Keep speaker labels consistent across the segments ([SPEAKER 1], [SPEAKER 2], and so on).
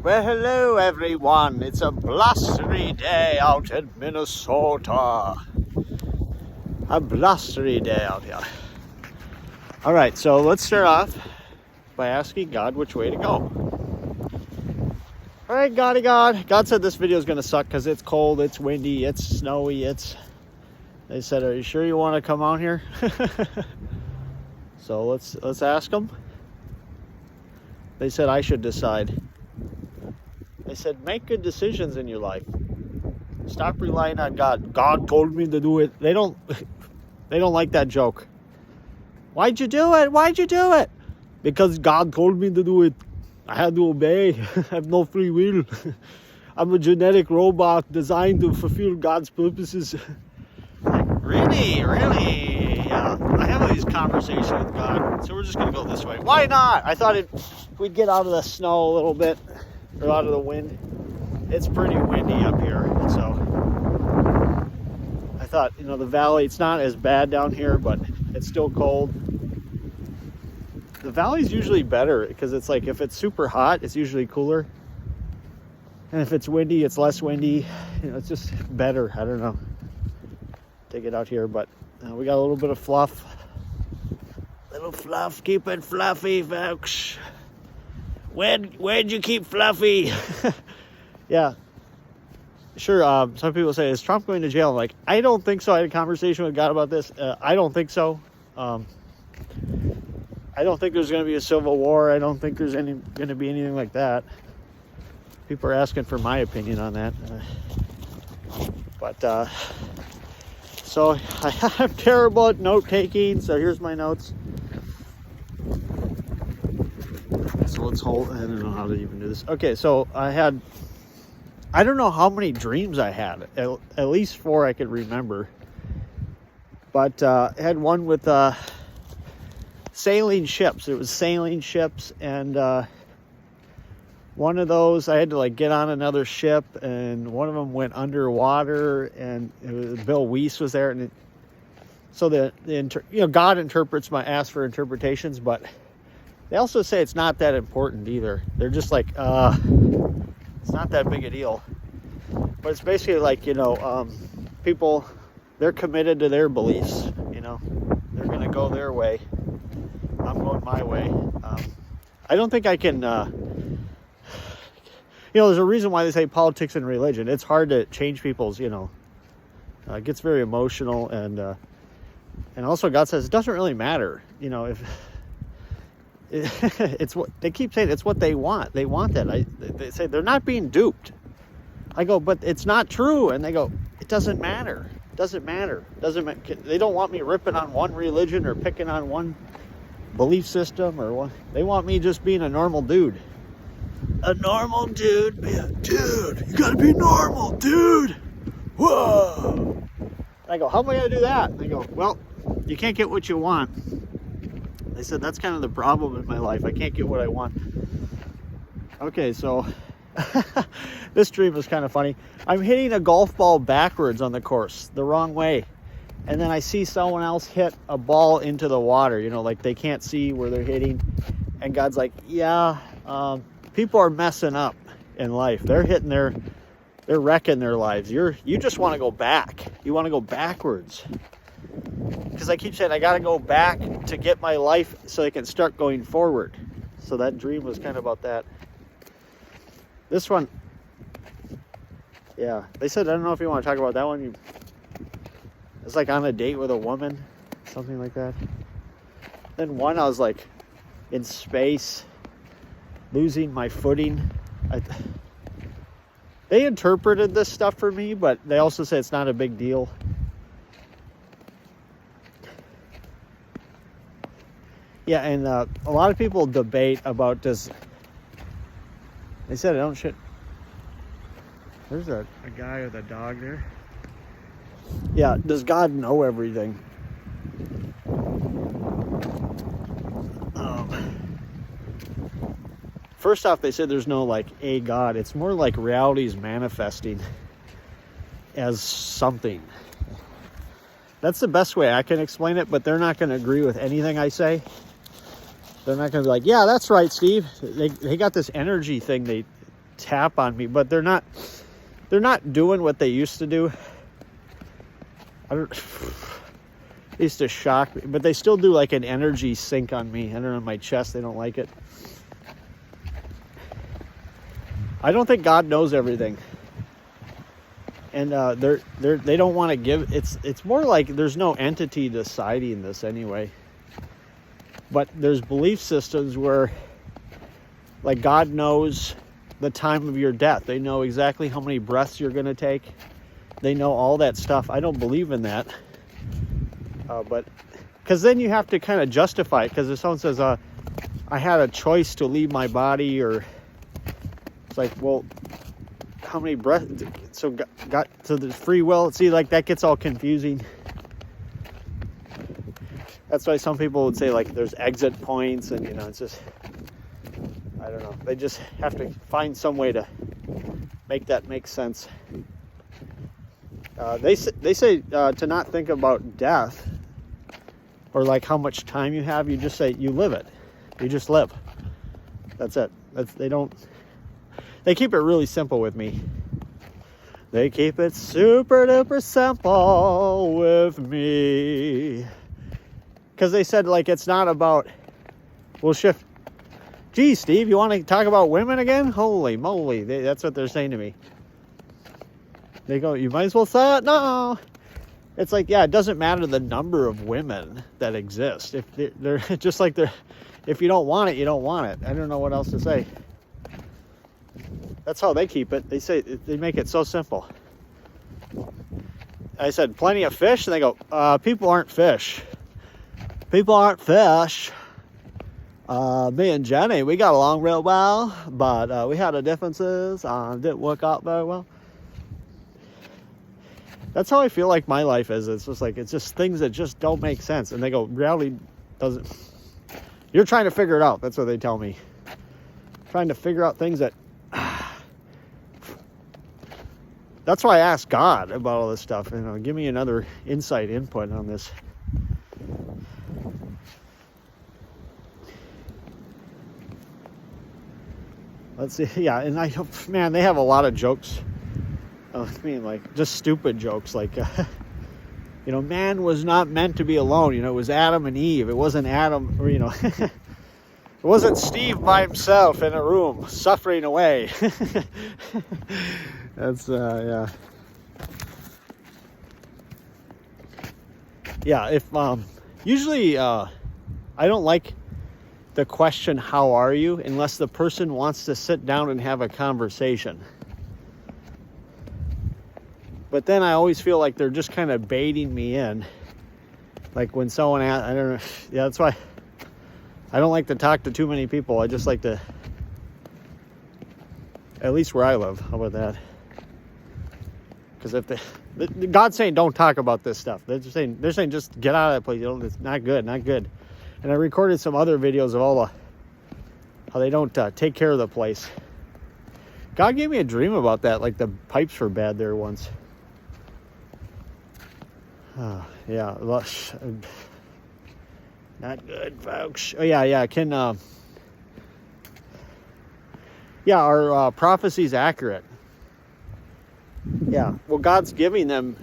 [SPEAKER 1] Well, hello everyone. It's a blustery day out in Minnesota. A blustery day out here. All right, so let's start off by asking God which way to go. All right, God. God said this video is going to suck because it's cold, it's windy, it's snowy, They said, are you sure you want to come out here? So let's ask them. They said I should decide. They said, make good decisions in your life. Stop relying on God. God told me to do it. They don't like that joke. Why'd you do it? Why'd you do it? Because God told me to do it. I had to obey. I have no free will. I'm a genetic robot designed to fulfill God's purposes. Like, really? Yeah. I have these conversations with God, so we're just going to go this way. Why not? I thought we'd get out of the snow a little bit. Or out of the wind. It's pretty windy up here, so I thought, the valley, it's not as bad down here, but it's still cold. The valley's usually better because it's like, if it's super hot, it's usually cooler, and if it's windy, it's less windy. It's just better. I don't know. Take it out here, but we got a little bit of fluff. Little fluff, keep it fluffy, folks. Where'd you keep Fluffy? Yeah. Sure, some people say, is Trump going to jail? I'm like, I don't think so. I had a conversation with God about this. I don't think so. I don't think there's going to be a civil war. I don't think there's going to be anything like that. People are asking for my opinion on that. So I'm terrible at note-taking, so here's my notes. So let's hold. I don't know how to even do this. Okay, so I don't know how many dreams I had. At least 4 I could remember. But I had one with sailing ships. It was sailing ships, and one of those I had to get on another ship, and one of them went underwater, and Bill Weiss was there, and God interprets ask for interpretations, but they also say it's not that important either. They're just like, it's not that big a deal. But it's basically like, people, they're committed to their beliefs, They're going to go their way. I'm going my way. I don't think I can, there's a reason why they say politics and religion. It's hard to change people's, it gets very emotional. And also God says it doesn't really matter, if... It's what they keep saying. It's what they want. They want that. They say they're not being duped. I go, but it's not true. And they go, it doesn't matter. It doesn't matter. They don't want me ripping on one religion or picking on one belief system or one. They want me just being a normal dude. A normal dude. Dude, you gotta be normal, dude. Whoa. And I go, how am I gonna do that? And they go, well, you can't get what you want. They said, that's kind of the problem in my life. I can't get what I want. Okay, so this dream was kind of funny. I'm hitting a golf ball backwards on the course, the wrong way. And then I see someone else hit a ball into the water, like they can't see where they're hitting. And God's like, yeah, people are messing up in life. They're wrecking their lives. You just want to go back. You want to go backwards. Because I keep saying I got to go back to get my life so I can start going forward. So that dream was kind of about that. This one, yeah, they said, I don't know if you want to talk about that one. It's like on a date with a woman, something like that. Then one, I was like in space, losing my footing. They interpreted this stuff for me, but they also say it's not a big deal. Yeah, and a lot of people debate about this. They said I don't shit. There's a guy with a dog there. Yeah, does God know everything? First off, they said there's no a God. It's more like reality's manifesting as something. That's the best way I can explain it, but they're not going to agree with anything I say. They're not going to be like, yeah, that's right, Steve. They got this energy thing tap on me, but they're not doing what they used to do. It used to shock me, but they still do like an energy sink on me. I don't know, my chest, they don't like it. I don't think God knows everything. And they don't want to give, it's more like there's no entity deciding this anyway. But there's belief systems where like God knows the time of your death. They know exactly how many breaths you're going to take. They know all that stuff. I don't believe in that. But because then you have to kind of justify it. Because if someone says, I had a choice to leave my body, or it's like, well, how many breaths? So got to the free will. See, like that gets all confusing. That's why some people would say like there's exit points, and it's just, I don't know. They just have to find some way to make that make sense. They say to not think about death or like how much time you have. You just say you live it. You just live. That's it. They keep it really simple with me. They keep it super duper simple with me. Because they said like it's not about, we'll shift. Gee, Steve, you want to talk about women again? Holy moly. That's what they're saying to me. They go, you might as well say it. No. It's like, yeah, it doesn't matter the number of women that exist. If they're just like if you don't want it, you don't want it. I don't know what else to say. That's how they keep it. They make it so simple. I said, plenty of fish? And they go, people aren't fish. People aren't fish. Me and Jenny, we got along real well, but we had our differences. Didn't work out very well. That's how I feel like my life is. It's just like, it's just things that just don't make sense. And they go, reality doesn't. You're trying to figure it out. That's what they tell me. Trying to figure out things that. That's why I asked God about all this stuff. Give me another input on this. Let's see. Yeah, and man, they have a lot of jokes. I mean, like, just stupid jokes. Like, man was not meant to be alone. It was Adam and Eve. It wasn't Adam, or, it wasn't Steve by himself in a room suffering away. That's, yeah. Yeah, if, usually, I don't like the question, how are you? Unless the person wants to sit down and have a conversation. But then I always feel like they're just kind of baiting me in. Like when someone asks, I don't know. Yeah, that's why I don't like to talk to too many people. I just like to, at least where I live. How about that? Because if God's saying don't talk about this stuff. They're saying just get out of that place. It's not good, not good. And I recorded some other videos of how they don't take care of the place. God gave me a dream about that. Like the pipes were bad there once. Oh, yeah, not good, folks. Oh, yeah, our prophecy's accurate. Yeah, well, God's giving them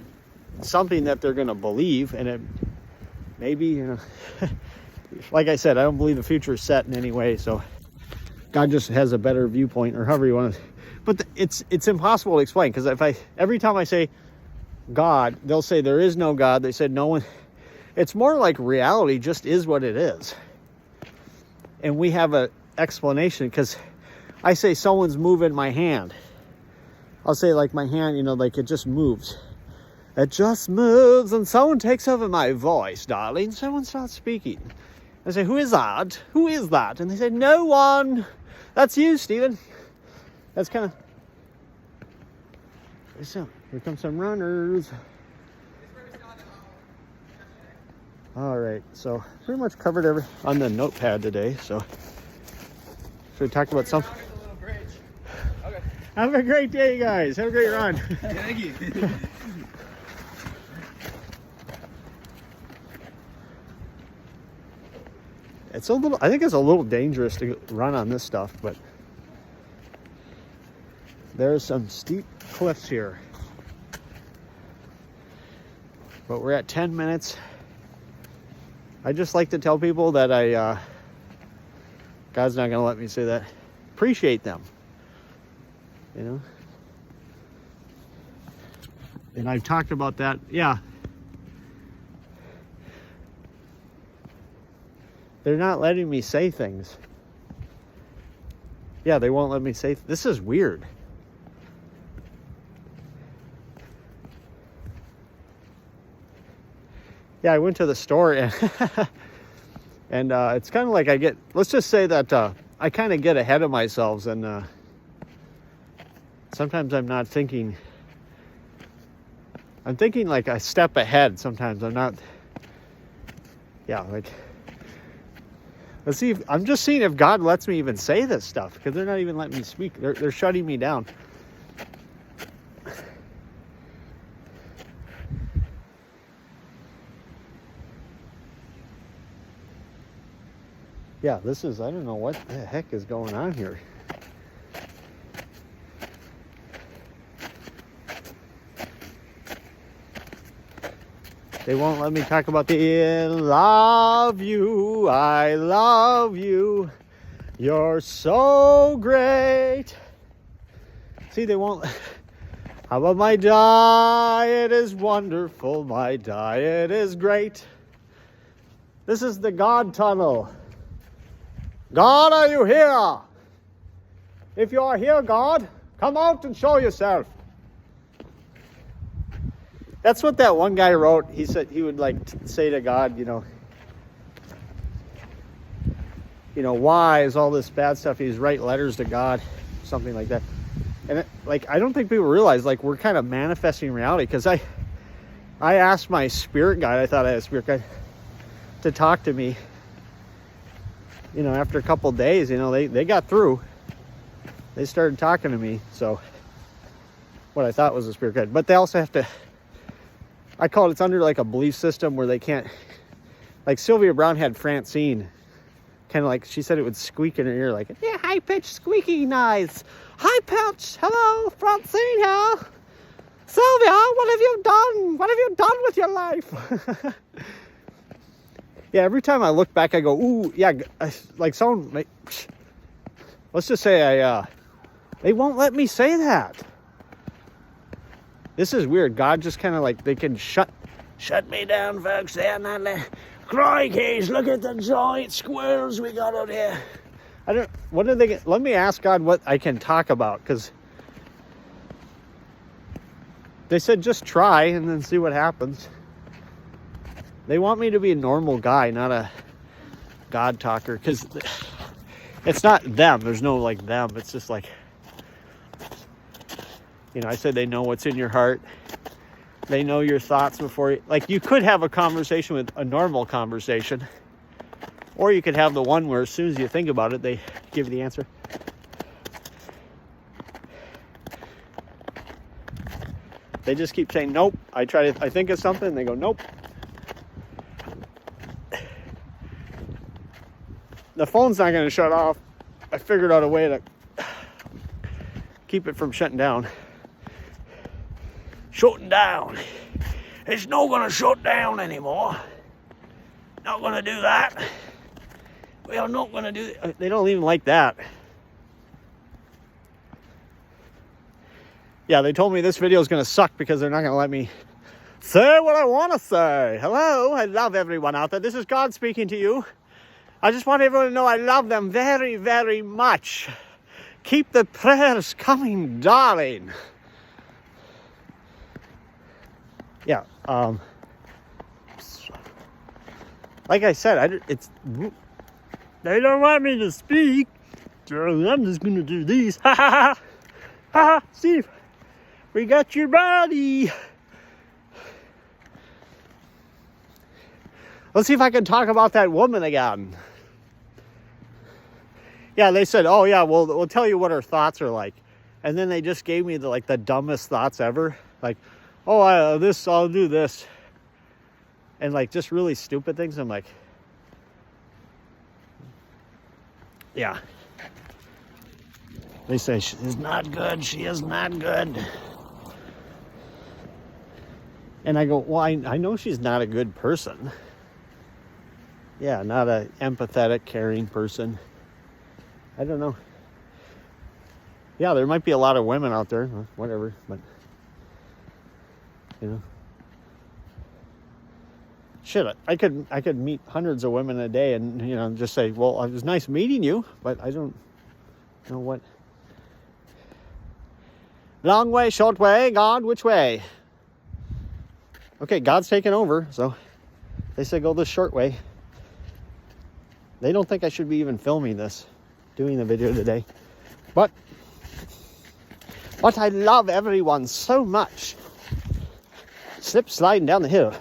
[SPEAKER 1] something that they're going to believe, and it maybe, like I said, I don't believe the future is set in any way, so God just has a better viewpoint, or however you want to. But it's impossible to explain, because every time I say God, they'll say there is no God. They said no one. It's more like reality just is what it is. And we have an explanation, because I say someone's moving my hand. I'll say like my hand, like it just moves. It just moves, and someone takes over my voice, darling. Someone starts speaking. I say, who is that? Who is that? And they say, no one. That's you, Stephen. That's kind of. So, here come some runners. All right, so pretty much covered on the notepad today. So, should we talk about something?
[SPEAKER 2] Okay.
[SPEAKER 1] Have a great day, guys. Have a great run.
[SPEAKER 2] Thank you.
[SPEAKER 1] I think it's a little dangerous to run on this stuff, but There's some steep cliffs here. But we're at 10 minutes. I just like to tell people that God's not going to let me say that. Appreciate them. You know? And I've talked about that. Yeah. They're not letting me say things. Yeah, they won't let me say. This is weird. Yeah, I went to the store and and it's kind of like let's just say that I kind of get ahead of myself, and sometimes I'm not thinking. I'm thinking like a step ahead. Sometimes I'm not. Yeah, like. Let's see. I'm just seeing if God lets me even say this stuff, because they're not even letting me speak. They're shutting me down. Yeah, this is, I don't know what the heck is going on here. They won't let me talk about the love you, I love you, you're so great. See, they won't. How about my diet is wonderful, my diet is great. This is the God tunnel. God, are you here? If you are here, God, come out and show yourself. That's what that one guy wrote. He said he would like say to God, you know, why is all this bad stuff? He's write letters to God, something like that. And I don't think people realize, like, we're kind of manifesting reality. Because I asked my spirit guide, I thought I had a spirit guide, to talk to me. After a couple days, they got through. They started talking to me. So what I thought was a spirit guide. But they also have to, I call it's under like a belief system where they can't, like Sylvia Brown had Francine, kind of like, she said it would squeak in her ear, like, yeah, high-pitched squeaky noise. High-pitched, hello, Francine here. Sylvia, what have you done? What have you done with your life? Yeah, every time I look back, I go, ooh, yeah, like someone, let's just say they won't let me say that. This is weird. God just kind of like, they can shut me down, folks. They're not crikeys, look at the giant squirrels we got out here. Let me ask God what I can talk about, because they said just try and then see what happens. They want me to be a normal guy, not a God talker, because it's not them. There's no like them. It's just like, I said they know what's in your heart. They know your thoughts before you could have a conversation with a normal conversation, or you could have the one where as soon as you think about it, they give you the answer. They just keep saying, nope. I think of something, and they go, nope. The phone's not going to shut off. I figured out a way to keep it from shutting down. Shutting down. It's not going to shut down anymore. Not going to do that. We are not going to do that. They don't even like that. Yeah, they told me this video is going to suck because they're not going to let me say what I want to say. Hello, I love everyone out there. This is God speaking to you. I just want everyone to know I love them very, very much. Keep the prayers coming, darling. Yeah, like I said, they don't want me to speak, so I'm just gonna do these. Ha ha ha! Ha ha! See, we got your body. Let's see if I can talk about that woman again. Yeah, they said, oh yeah, we'll tell you what her thoughts are like. And then they just gave me the dumbest thoughts ever. Like, oh, I'll do this. And just really stupid things. I'm like, yeah. They say she is not good. She is not good. And I go, well, I know she's not a good person. Yeah, not a empathetic, caring person. I don't know. Yeah, there might be a lot of women out there, whatever, but you know. Shit, I could meet hundreds of women a day and, you know, just say, well, it was nice meeting you, but I don't know what. Long way, short way, God, which way? Okay, God's taken over, so they say go the short way. They don't think I should be even filming this, doing the video today. But I love everyone so much. Slip sliding down the hill.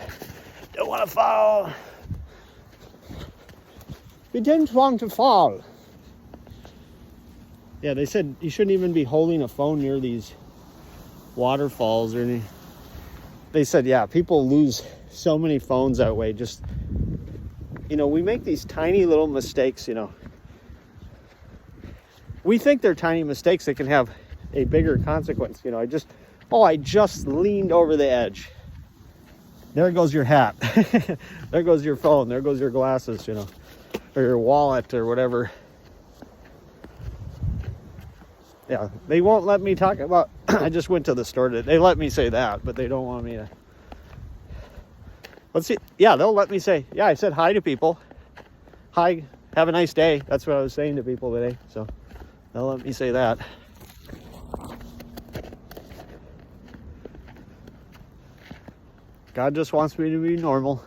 [SPEAKER 1] Don't want to fall. We didn't want to fall. Yeah, they said you shouldn't even be holding a phone near these waterfalls or anything. They said, yeah, people lose so many phones that way. Just, you know, we make these tiny little mistakes, you know. We think they're tiny mistakes that can have a bigger consequence. You know, I just leaned over the edge. There goes your hat. There goes your phone. There goes your glasses, you know, or your wallet or whatever. Yeah, they won't let me talk about, I just went to the store today. They let me say that, but they don't want me to. Let's see. Yeah, they'll let me say, yeah, I said hi to people. Hi, have a nice day. That's what I was saying to people today. So they'll let me say that. God just wants me to be normal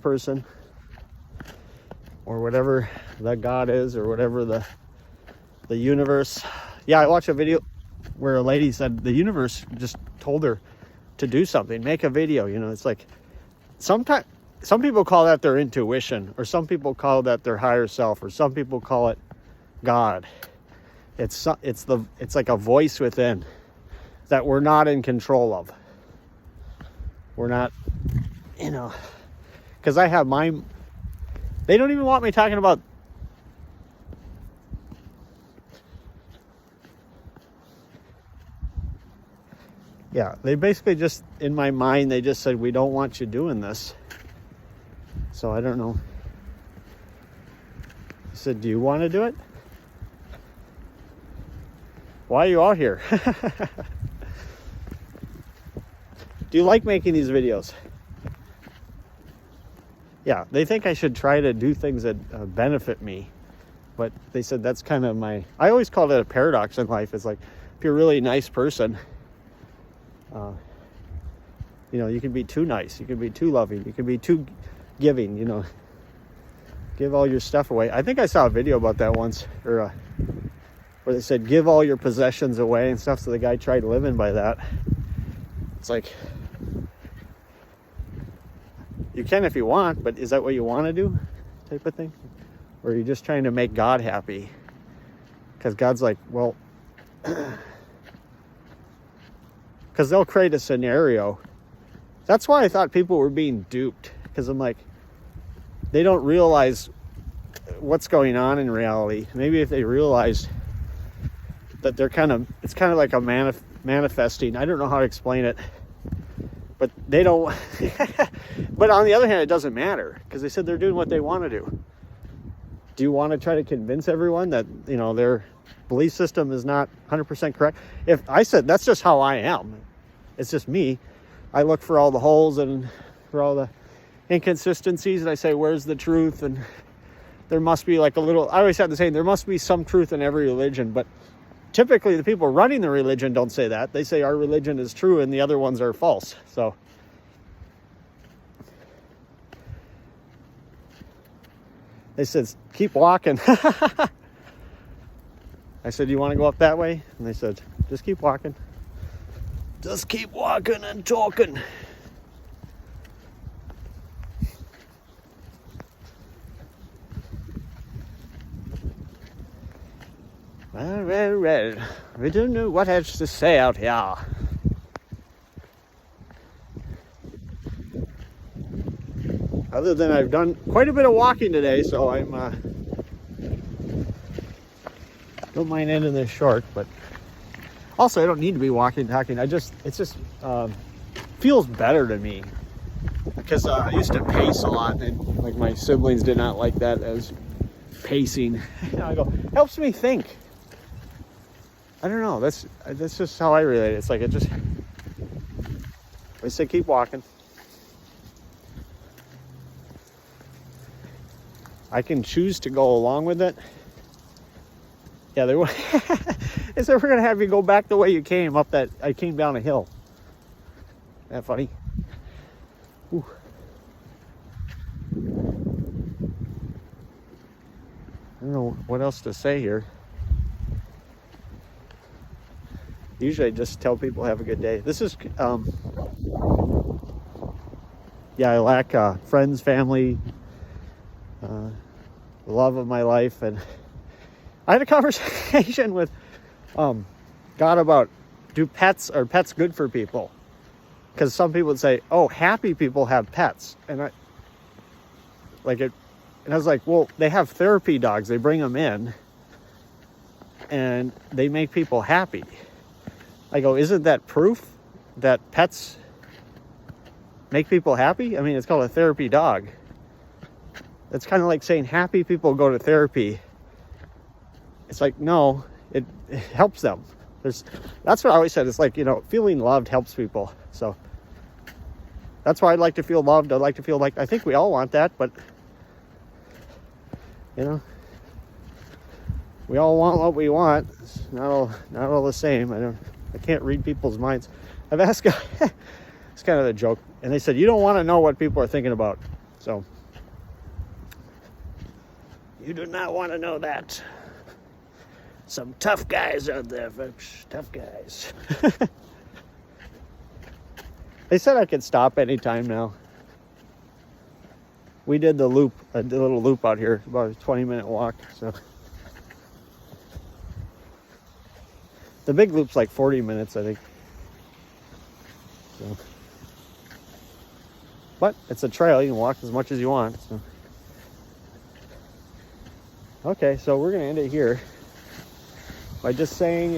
[SPEAKER 1] person, or whatever the God is, or whatever the universe. Yeah, I watched a video where a lady said the universe just told her to do something, make a video. You know, it's like sometimes some people call that their intuition, or some people call that their higher self, or some people call it God. It's like a voice within that we're not in control of. We're not, you know, because I have they don't even want me talking about. Yeah, they basically just, in my mind, they just said, we don't want you doing this. So I don't know. I said, do you want to do it? Why are you out here? Do you like making these videos? Yeah, they think I should try to do things that benefit me. But they said that's kind of I always called it a paradox in life. It's like, if you're a really nice person, you know, you can be too nice, you can be too loving, you can be too giving, you know, give all your stuff away. I think I saw a video about that once, or where they said give all your possessions away and stuff. So the guy tried living by that. It's like, you can if you want, but is that what you want to do, type of thing? Or are you just trying to make God happy? Because God's like, well, because they'll create a scenario. That's why I thought people were being duped, because I'm like, they don't realize what's going on in reality. Maybe if they realized that it's kind of like a manifesting. I don't know how to explain it, but they don't. But on the other hand, it doesn't matter, because they said they're doing what they want to do. Do you want to try to convince everyone that, you know, their belief system is not 100% correct? If I said that's just how I am, it's just me. I look for all the holes and for all the inconsistencies, and I say, where's the truth? And there must be like a little, I always have the saying, there must be some truth in every religion. But typically the people running the religion don't say that. They say our religion is true and the other ones are false. So they said, keep walking. I said, you want to go up that way? And they said, just keep walking. Just keep walking and talking. Well. We don't know what else to say out here. Other than I've done quite a bit of walking today, so I'm Don't mind ending this short, but also I don't need to be walking, talking. It's just feels better to me because I used to pace a lot, and like my siblings did not like that as pacing. I go, helps me think. I don't know. That's just how I relate it. It's like I say keep walking. I can choose to go along with it. Yeah, they said we're gonna have you go back the way you came up that. I came down a hill. Isn't that funny? Ooh. I don't know what else to say here. Usually I just tell people have a good day. This is, yeah, I lack friends, family, the love of my life. And I had a conversation with God about, are pets good for people? Because some people would say, oh, happy people have pets. And I was like, well, they have therapy dogs. They bring them in and they make people happy. I go, isn't that proof that pets make people happy? I mean, it's called a therapy dog. It's kind of like saying happy people go to therapy. It's like, no, it helps them. That's what I always said. It's like, feeling loved helps people. So that's why I'd like to feel loved. I'd like to feel like, I think we all want that, but we all want what we want. It's not all the same. I can't read people's minds. I've asked guys, it's kind of a joke, and they said, you don't want to know what people are thinking about. So you do not want to know that. Some tough guys out there, folks. Tough guys. They said I could stop anytime now. We did the loop, a little loop out here, about a 20-minute walk. So the big loop's like 40 minutes, I think. So, but it's a trail. You can walk as much as you want. So. Okay, so we're gonna end it here by just saying,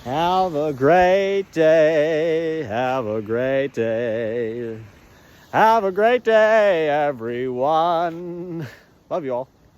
[SPEAKER 1] have a great day. Have a great day. Have a great day, everyone. Love you all.